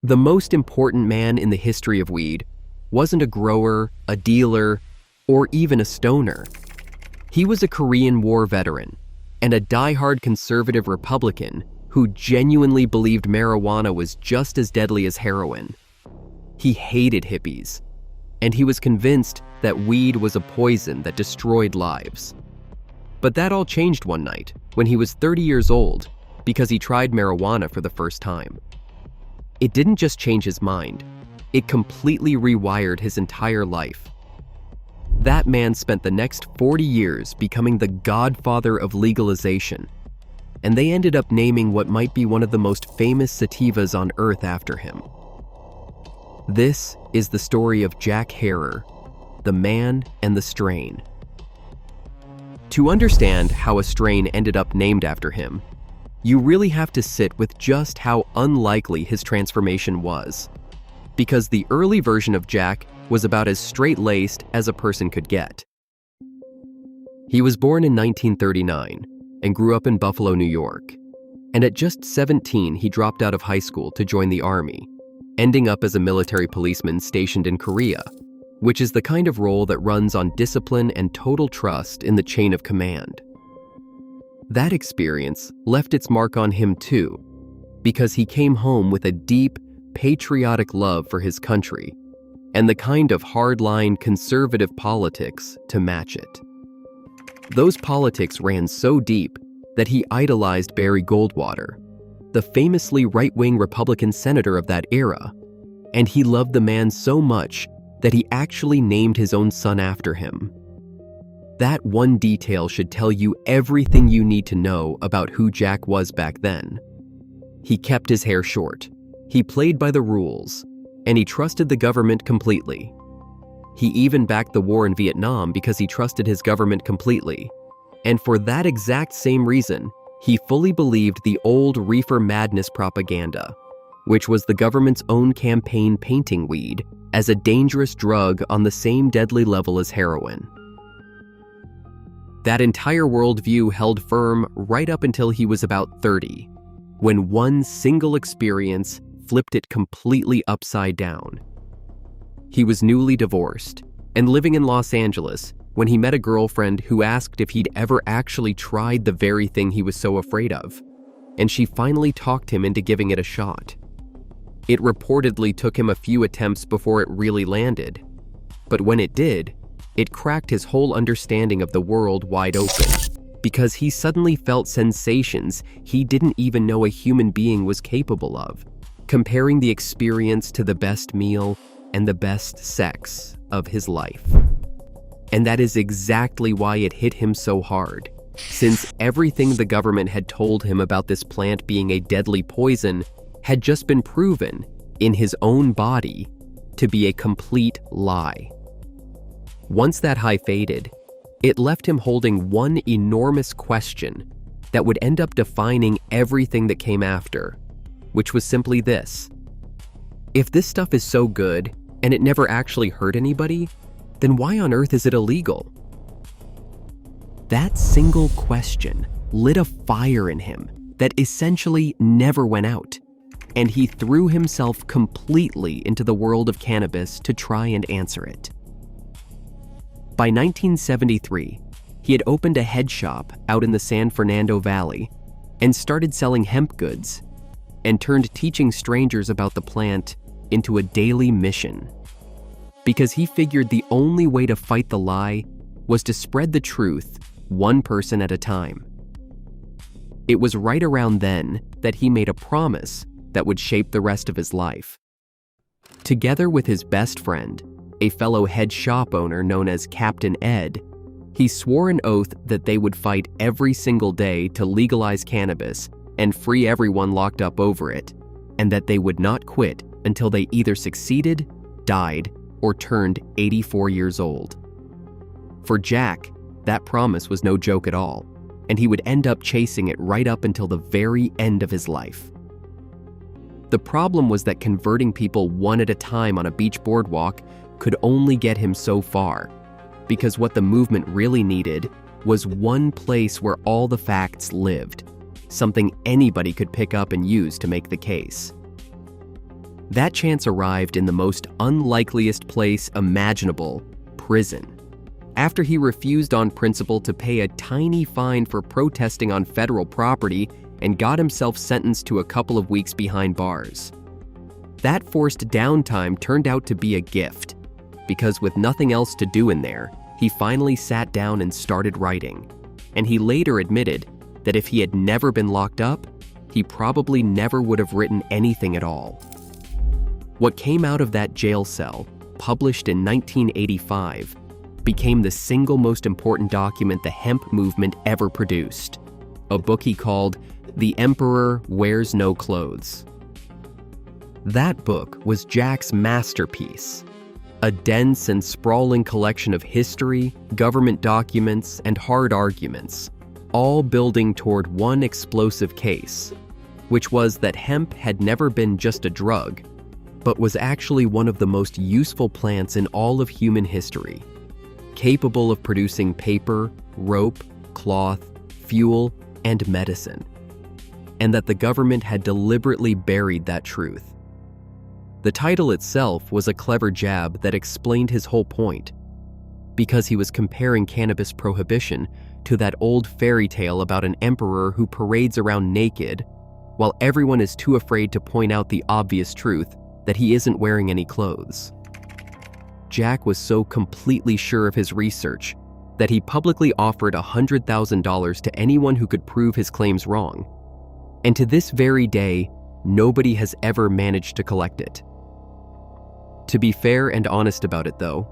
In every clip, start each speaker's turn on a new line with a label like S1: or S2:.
S1: The most important man in the history of weed wasn't a grower, a dealer, or even a stoner. He was a Korean War veteran and a die-hard conservative Republican who genuinely believed marijuana was just as deadly as heroin. He hated hippies, and he was convinced that weed was a poison that destroyed lives. But that all changed one night when he was 30 years old because he tried marijuana for the first time. It didn't just change his mind, it completely rewired his entire life. That man spent the next 40 years becoming the godfather of legalization, and they ended up naming what might be one of the most famous sativas on earth after him. This is the story of Jack Herer, the man and the strain. To understand how a strain ended up named after him, you really have to sit with just how unlikely his transformation was, because the early version of Jack was about as straight-laced as a person could get. He was born in 1939 and grew up in Buffalo, New York, and at just 17 he dropped out of high school to join the army, ending up as a military policeman stationed in Korea, which is the kind of role that runs on discipline and total trust in the chain of command. That experience left its mark on him too, because he came home with a deep, patriotic love for his country and the kind of hardline conservative politics to match it. Those politics ran so deep that he idolized Barry Goldwater, the famously right-wing Republican senator of that era, and he loved the man so much that he actually named his own son after him. That one detail should tell you everything you need to know about who Jack was back then. He kept his hair short, he played by the rules, and he trusted the government completely. He even backed the war in Vietnam because he trusted his government completely. And for that exact same reason, he fully believed the old reefer madness propaganda, which was the government's own campaign painting weed as a dangerous drug on the same deadly level as heroin. That entire worldview held firm right up until he was about 30, when one single experience flipped it completely upside down. He was newly divorced and living in Los Angeles when he met a girlfriend who asked if he'd ever actually tried the very thing he was so afraid of, and she finally talked him into giving it a shot. It reportedly took him a few attempts before it really landed, but when it did, it cracked his whole understanding of the world wide open, because he suddenly felt sensations he didn't even know a human being was capable of, comparing the experience to the best meal and the best sex of his life. And that is exactly why it hit him so hard, since everything the government had told him about this plant being a deadly poison had just been proven in his own body to be a complete lie. Once that high faded, it left him holding one enormous question that would end up defining everything that came after, which was simply this: if this stuff is so good and it never actually hurt anybody, then why on earth is it illegal? That single question lit a fire in him that essentially never went out, and he threw himself completely into the world of cannabis to try and answer it. By 1973, he had opened a head shop out in the San Fernando Valley and started selling hemp goods, and turned teaching strangers about the plant into a daily mission, because he figured the only way to fight the lie was to spread the truth one person at a time. It was right around then that he made a promise that would shape the rest of his life. Together with his best friend, a fellow head shop owner known as Captain Ed, he swore an oath that they would fight every single day to legalize cannabis and free everyone locked up over it, and that they would not quit until they either succeeded, died, or turned 84 years old. For Jack, that promise was no joke at all, and he would end up chasing it right up until the very end of his life. The problem was that converting people one at a time on a beach boardwalk could only get him so far, because what the movement really needed was one place where all the facts lived, something anybody could pick up and use to make the case. That chance arrived in the most unlikeliest place imaginable: prison. After he refused on principle to pay a tiny fine for protesting on federal property and got himself sentenced to a couple of weeks behind bars. That forced downtime turned out to be a gift, because with nothing else to do in there, he finally sat down and started writing. And he later admitted that if he had never been locked up, he probably never would have written anything at all. What came out of that jail cell, published in 1985, became the single most important document the hemp movement ever produced, a book he called The Emperor Wears No Clothes. That book was Jack's masterpiece, a dense and sprawling collection of history, government documents, and hard arguments, all building toward one explosive case, which was that hemp had never been just a drug, but was actually one of the most useful plants in all of human history, capable of producing paper, rope, cloth, fuel, and medicine, and that the government had deliberately buried that truth. The title itself was a clever jab that explained his whole point, because he was comparing cannabis prohibition to that old fairy tale about an emperor who parades around naked, while everyone is too afraid to point out the obvious truth that he isn't wearing any clothes. Jack was so completely sure of his research that he publicly offered $100,000 to anyone who could prove his claims wrong. And to this very day, nobody has ever managed to collect it. To be fair and honest about it, though,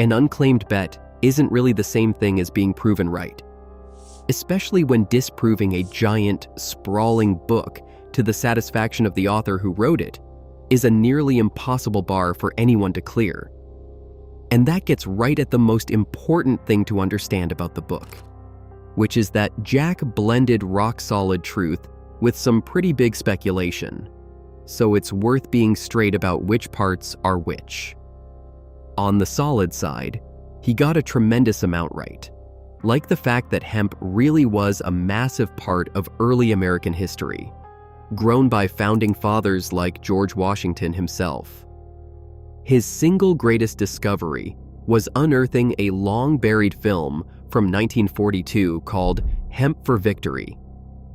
S1: an unclaimed bet isn't really the same thing as being proven right, especially when disproving a giant, sprawling book to the satisfaction of the author who wrote it is a nearly impossible bar for anyone to clear. And that gets right at the most important thing to understand about the book, which is that Jack blended rock-solid truth with some pretty big speculation, so it's worth being straight about which parts are which. On the solid side, he got a tremendous amount right, like the fact that hemp really was a massive part of early American history, grown by founding fathers like George Washington himself. His single greatest discovery was unearthing a long-buried film from 1942 called Hemp for Victory.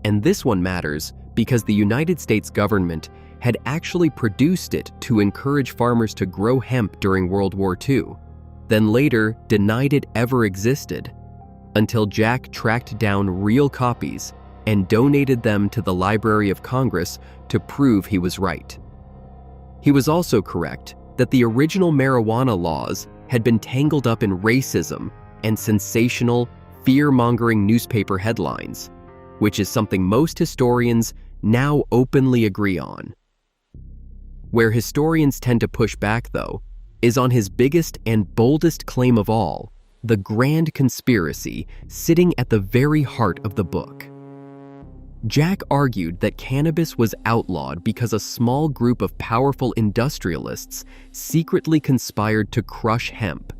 S1: And this one matters because the United States government had actually produced it to encourage farmers to grow hemp during World War II, then later denied it ever existed, until Jack tracked down real copies and donated them to the Library of Congress to prove he was right. He was also correct that the original marijuana laws had been tangled up in racism and sensational, fear-mongering newspaper headlines, which is something most historians now openly agree on. Where historians tend to push back, though, is on his biggest and boldest claim of all, the grand conspiracy sitting at the very heart of the book. Jack argued that cannabis was outlawed because a small group of powerful industrialists secretly conspired to crush hemp,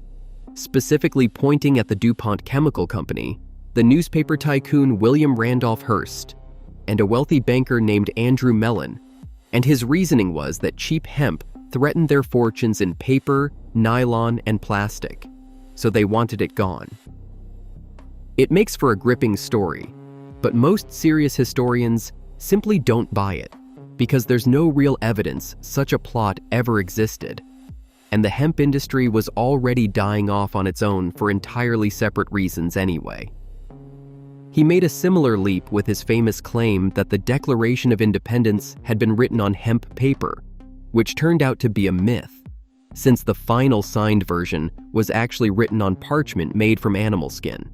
S1: specifically pointing at the DuPont Chemical Company, the newspaper tycoon William Randolph Hearst, and a wealthy banker named Andrew Mellon, and his reasoning was that cheap hemp threatened their fortunes in paper, nylon, and plastic, so they wanted it gone. It makes for a gripping story, but most serious historians simply don't buy it, because there's no real evidence such a plot ever existed, and the hemp industry was already dying off on its own for entirely separate reasons anyway. He made a similar leap with his famous claim that the Declaration of Independence had been written on hemp paper, which turned out to be a myth, since the final signed version was actually written on parchment made from animal skin.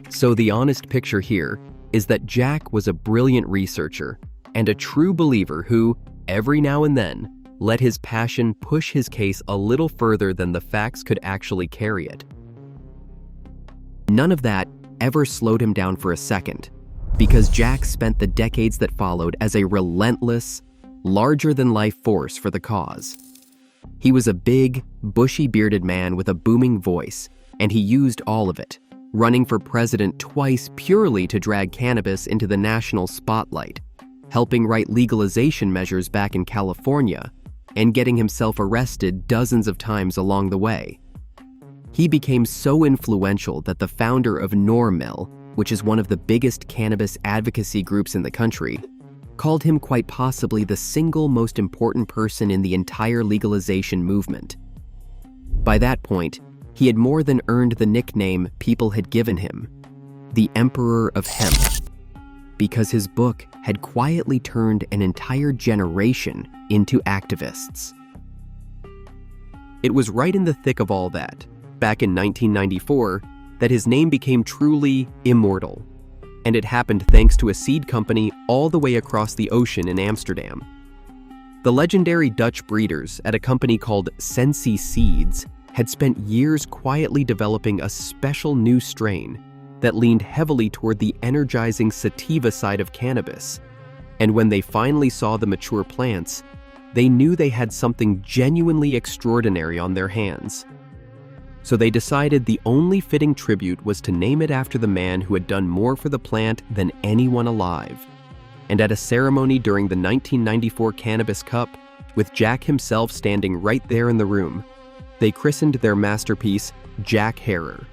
S1: So the honest picture here is that Jack was a brilliant researcher and a true believer who, every now and then, let his passion push his case a little further than the facts could actually carry it. None of that ever slowed him down for a second, because Jack spent the decades that followed as a relentless, larger-than-life force for the cause. He was a big, bushy-bearded man with a booming voice, and he used all of it, running for president twice purely to drag cannabis into the national spotlight, helping write legalization measures back in California, and getting himself arrested dozens of times along the way. He became so influential that the founder of NORML, which is one of the biggest cannabis advocacy groups in the country, called him quite possibly the single most important person in the entire legalization movement. By that point, he had more than earned the nickname people had given him, the Emperor of Hemp, because his book had quietly turned an entire generation into activists. It was right in the thick of all that, back in 1994, that his name became truly immortal. And it happened thanks to a seed company all the way across the ocean in Amsterdam. The legendary Dutch breeders at a company called Sensi Seeds had spent years quietly developing a special new strain that leaned heavily toward the energizing sativa side of cannabis. And when they finally saw the mature plants, they knew they had something genuinely extraordinary on their hands. So they decided the only fitting tribute was to name it after the man who had done more for the plant than anyone alive. And at a ceremony during the 1994 Cannabis Cup, with Jack himself standing right there in the room, they christened their masterpiece Jack Herer.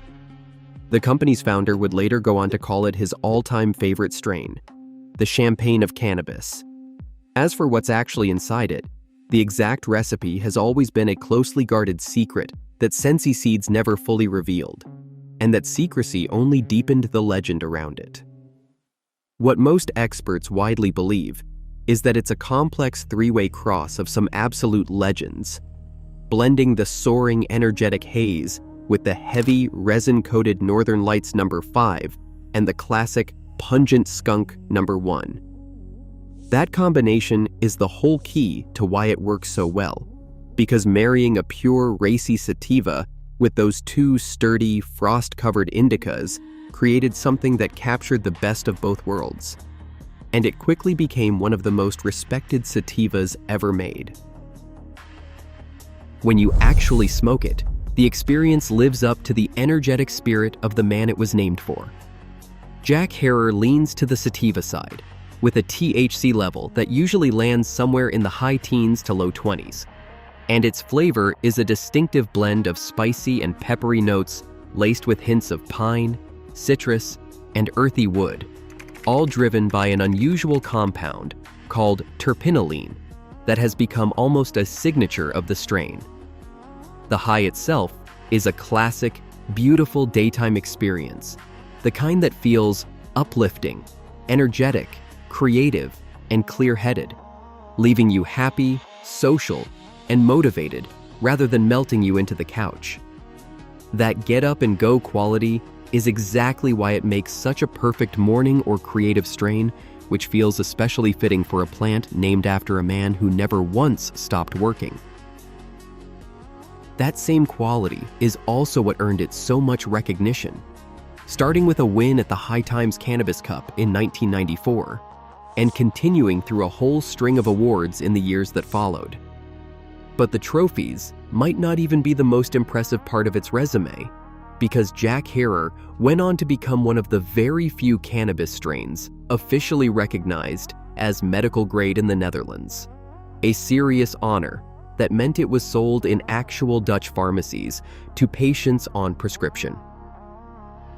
S1: The company's founder would later go on to call it his all-time favorite strain, the champagne of cannabis. As for what's actually inside it, the exact recipe has always been a closely guarded secret that Sensi Seeds never fully revealed, and that secrecy only deepened the legend around it. What most experts widely believe is that it's a complex three-way cross of some absolute legends, blending the soaring, energetic haze with the heavy, resin-coated Northern Lights No. 5 and the classic, pungent skunk No. 1. That combination is the whole key to why it works so well, because marrying a pure, racy sativa with those two sturdy, frost-covered indicas created something that captured the best of both worlds. And it quickly became one of the most respected sativas ever made. When you actually smoke it, the experience lives up to the energetic spirit of the man it was named for. Jack Herer leans to the sativa side, with a THC level that usually lands somewhere in the high teens to low 20s. And its flavor is a distinctive blend of spicy and peppery notes laced with hints of pine, citrus, and earthy wood, all driven by an unusual compound called terpinolene that has become almost a signature of the strain. The high itself is a classic, beautiful daytime experience, the kind that feels uplifting, energetic, creative, and clear-headed, leaving you happy, social, and motivated rather than melting you into the couch. That get-up-and-go quality is exactly why it makes such a perfect morning or creative strain, which feels especially fitting for a plant named after a man who never once stopped working. That same quality is also what earned it so much recognition, starting with a win at the High Times Cannabis Cup in 1994, and continuing through a whole string of awards in the years that followed. But the trophies might not even be the most impressive part of its resume, because Jack Herer went on to become one of the very few cannabis strains officially recognized as medical grade in the Netherlands, a serious honor that meant it was sold in actual Dutch pharmacies to patients on prescription.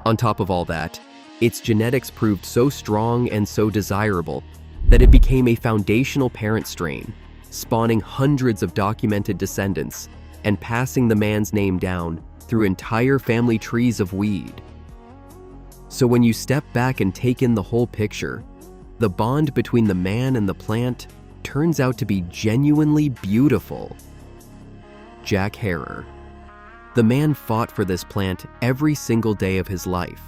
S1: On top of all that, its genetics proved so strong and so desirable that it became a foundational parent strain, spawning hundreds of documented descendants and passing the man's name down through entire family trees of weed. So when you step back and take in the whole picture, the bond between the man and the plant turns out to be genuinely beautiful. Jack Herer. The man fought for this plant every single day of his life,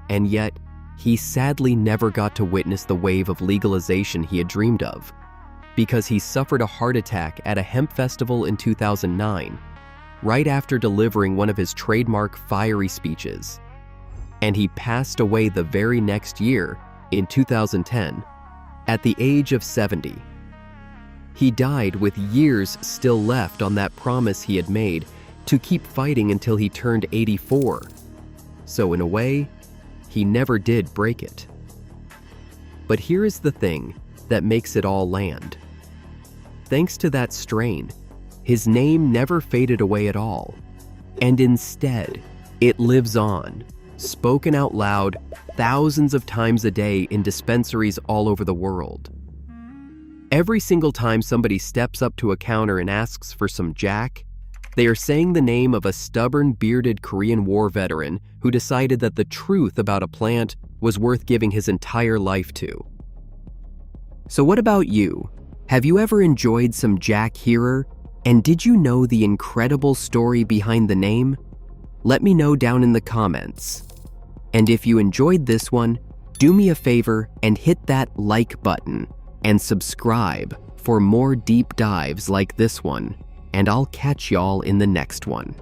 S1: and yet he sadly never got to witness the wave of legalization he had dreamed of, because he suffered a heart attack at a hemp festival in 2009, right after delivering one of his trademark fiery speeches. And he passed away the very next year, in 2010, at the age of 70. He died with years still left on that promise he had made to keep fighting until he turned 84. So in a way, he never did break it. But here is the thing that makes it all land. Thanks to that strain, his name never faded away at all, and instead, it lives on, spoken out loud thousands of times a day in dispensaries all over the world. Every single time somebody steps up to a counter and asks for some Jack, they are saying the name of a stubborn, bearded Korean War veteran who decided that the truth about a plant was worth giving his entire life to. So what about you? Have you ever enjoyed some Jack Herer? And did you know the incredible story behind the name? Let me know down in the comments. And if you enjoyed this one, do me a favor and hit that like button and subscribe for more deep dives like this one, and I'll catch y'all in the next one.